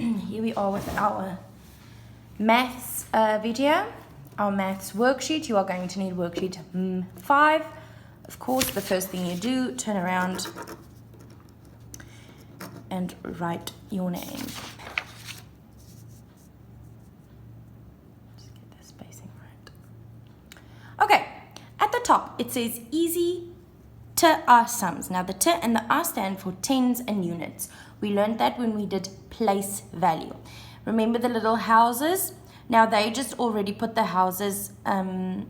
Here we are with our maths video, our maths worksheet. You are going to need worksheet 5. Of course, the first thing you do, turn around and write your name. Just get the spacing right. Okay, at the top it says easy to R sums. Now the T and the R stand for tens and units. We learned that when we did place value. Remember the little houses? Now they just already put the houses in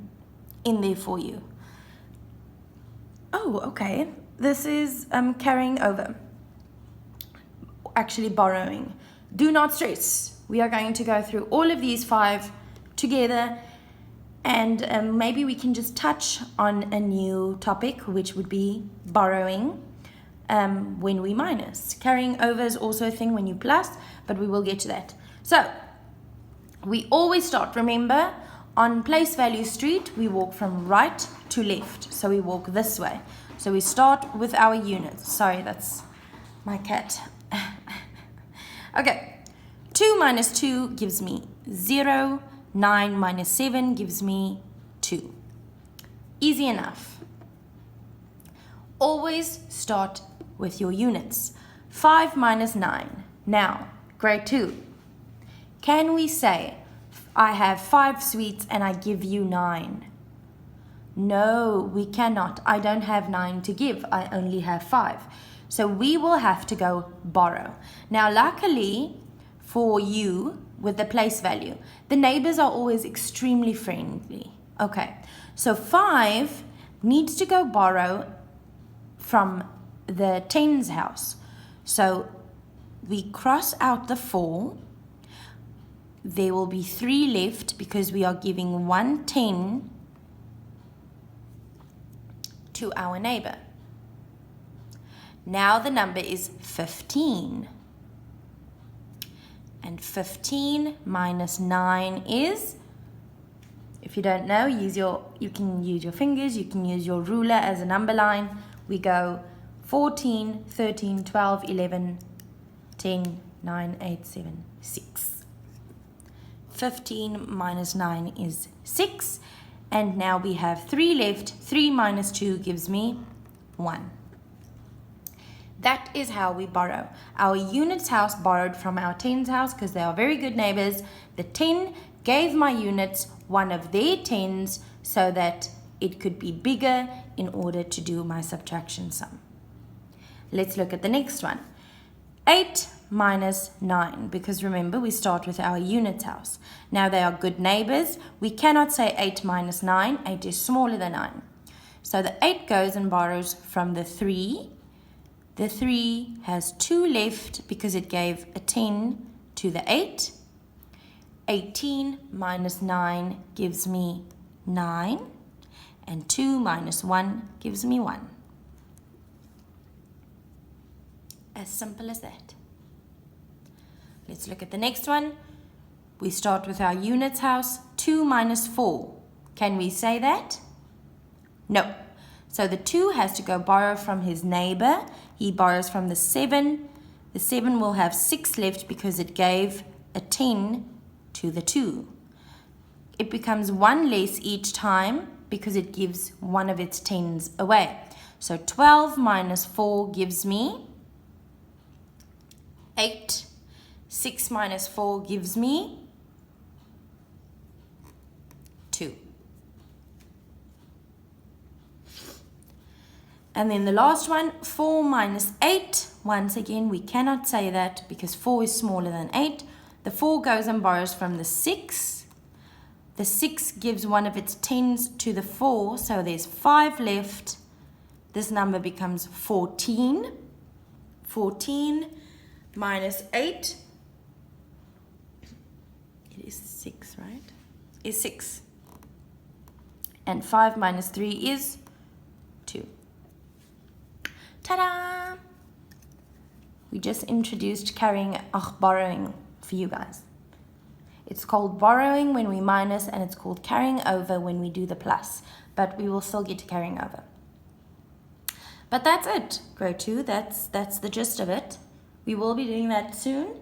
there for you. Oh, okay. This is carrying over. Actually borrowing. Do not stress. We are going to go through all of these 5 together, and maybe we can just touch on a new topic, which would be borrowing when we minus. Carrying over is also a thing when you plus, but we will get to that. So we always start, remember, on place value street, we walk from right to left. So we walk this way. So we start with our units. Sorry, that's my cat. Okay, 2 minus 2 gives me 0. 9 minus 7 gives me 2. Easy enough. Always start with your units. 5 minus 9. Now, grade 2. Can we say, I have 5 sweets and I give you 9? No, we cannot. I don't have 9 to give. I only have 5. So we will have to go borrow. Now, luckily for you, with the place value, the neighbors are always extremely friendly. Okay, so 5 needs to go borrow from the tens house. So we cross out the 4. There will be 3 left because we are giving 1 10 to our neighbor. Now the number is 15. And 15 minus 9 is, if you don't know, you can use your fingers, you can use your ruler as a number line. We go 14, 13, 12, 11, 10, 9, 8, 7, 6. 15 minus 9 is 6. And now we have 3 left. 3 minus 2 gives me 1. That is how we borrow. Our units house borrowed from our tens house because they are very good neighbors. The 10 gave my units one of their 10s so that it could be bigger in order to do my subtraction sum. Let's look at the next one. 8 minus 9, because remember we start with our units house. Now they are good neighbors. We cannot say 8 minus 9. 8 is smaller than 9. So the 8 goes and borrows from the 3. The 3 has 2 left because it gave a 10 to the 8. 18 minus 9 gives me 9. And 2 minus 1 gives me 1. As simple as that. Let's look at the next one. We start with our units house. 2 minus 4. Can we say that? No. So the 2 has to go borrow from his neighbor. He borrows from the 7. The 7 will have 6 left because it gave a 10 to the 2. It becomes 1 less each time because it gives one of its 10s away. So 12 minus 4 gives me 8. 6 minus 4 gives me 2. And then the last one, 4 minus 8. Once again, we cannot say that because 4 is smaller than 8. The 4 goes and borrows from the 6. The 6 gives one of its 10s to the 4, so there's 5 left. This number becomes 14. 14 minus 8. It is 6, right? Is 6. And 5 minus 3 is 2. Ta-da! We just introduced borrowing for you guys. It's called borrowing when we minus, and it's called carrying over when we do the plus. But we will still get to carrying over. But that's it, grade 2. That's the gist of it. We will be doing that soon.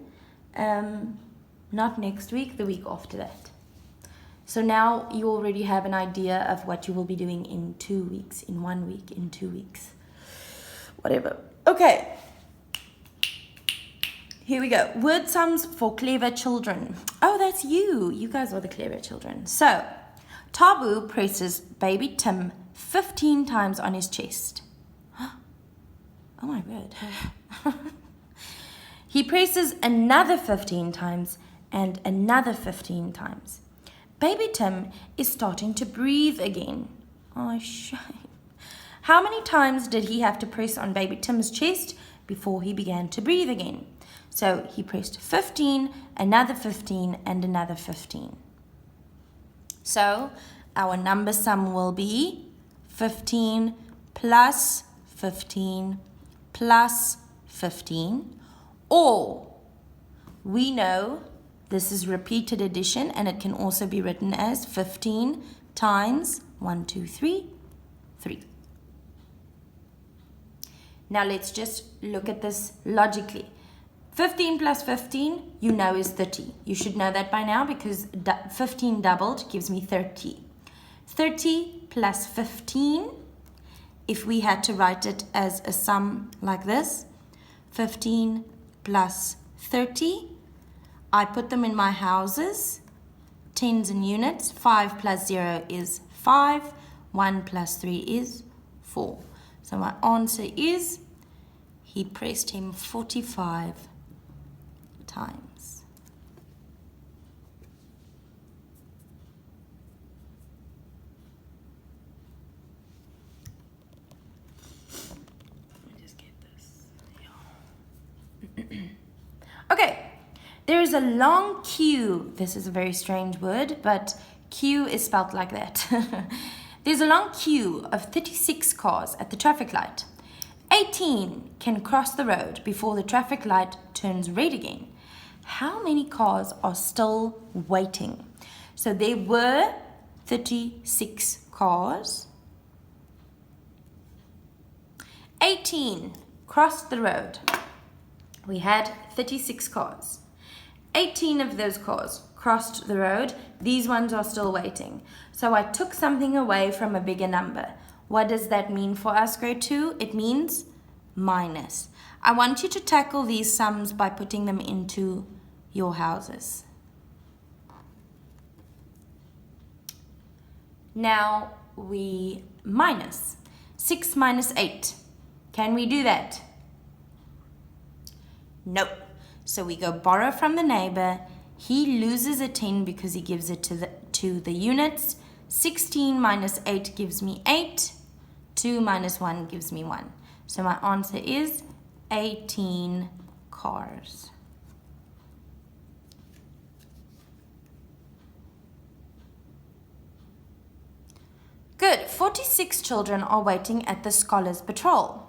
Not next week, the week after that. So now you already have an idea of what you will be doing in 2 weeks, in 1 week, in 2 weeks. Whatever. Okay. Here we go. Word sums for clever children. Oh, that's you. You guys are the clever children. So, Tabu presses baby Tim 15 times on his chest. Oh my word. He presses another 15 times and another 15 times. Baby Tim is starting to breathe again. Oh, shame. How many times did he have to press on baby Tim's chest before he began to breathe again? So he pressed 15, another 15, and another 15. So our number sum will be 15 plus 15 plus 15. Or we know this is repeated addition, and it can also be written as 15 times 1, 2, 3, 3. Now let's just look at this logically. 15 plus 15, you know, is 30. You should know that by now because 15 doubled gives me 30. 30 plus 15, if we had to write it as a sum like this, 15 plus 30, I put them in my houses, tens and units. 5 plus 0 is 5. 1 plus 3 is 4. So my answer is, he pressed him 45 times. Let me just get this. Yeah. Okay, there is a long queue. This is a very strange word, but queue is spelled like that. There's a long queue of 36 cars at the traffic light. 18 can cross the road before the traffic light turns red again. How many cars are still waiting? So there were 36 cars. 18 crossed the road. We had 36 cars. 18 of those cars crossed the road. These ones are still waiting. So I took something away from a bigger number. What does that mean for us, grade 2? It means minus. I want you to tackle these sums by putting them into your houses. Now we minus. 6 minus 8. Can we do that? Nope. So we go borrow from the neighbor. He loses a 10 because he gives it to the units. 16 minus 8 gives me 8. 2 minus 1 gives me 1. So my answer is 18 cars. Good. 46 children are waiting at the Scholars Patrol.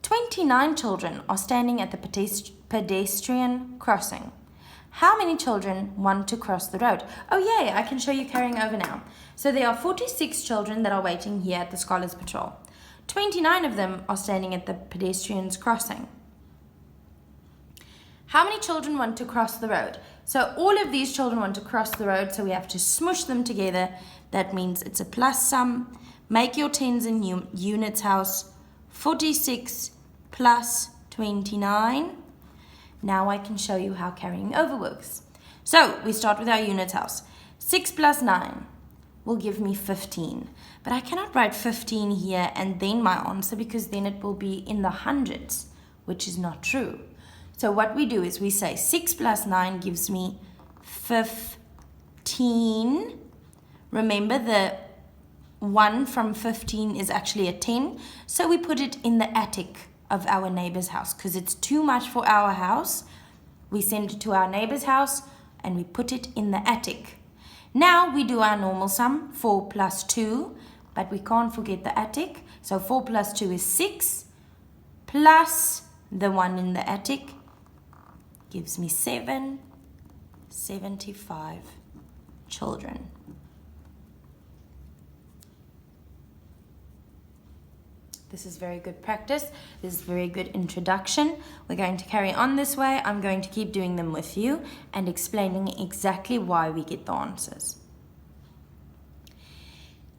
29 children are standing at the pedestrian crossing. How many children want to cross the road? Oh yay, I can show you carrying over now. So there are 46 children that are waiting here at the Scholars Patrol. 29 of them are standing at the pedestrians crossing. How many children want to cross the road? So all of these children want to cross the road, so we have to smush them together. That means it's a plus sum. Make your tens and units house. 46 plus 29. Now I can show you how carrying over works. So we start with our units house. 6 plus 9 will give me 15. But I cannot write 15 here and then my answer because then it will be in the hundreds, which is not true. So what we do is we say 6 plus 9 gives me 15. Remember the 1 from 15 is actually a 10. So we put it in the attic of our neighbor's house because it's too much for our house. We send it to our neighbor's house and we put it in the attic. Now we do our normal sum, 4 plus 2, but we can't forget the attic. So 4 plus 2 is 6, plus the 1 in the attic gives me 7, 75 children. This is very good practice. This is very good introduction. We're going to carry on this way. I'm going to keep doing them with you and explaining exactly why we get the answers.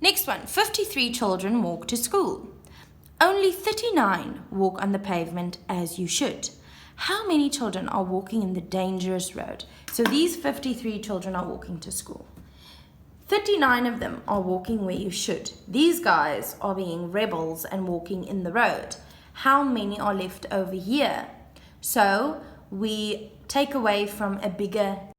Next one, 53 children walk to school. Only 39 walk on the pavement as you should. How many children are walking in the dangerous road? So these 53 children are walking to school. 39 of them are walking where you should. These guys are being rebels and walking in the road. How many are left over here? So we take away from a bigger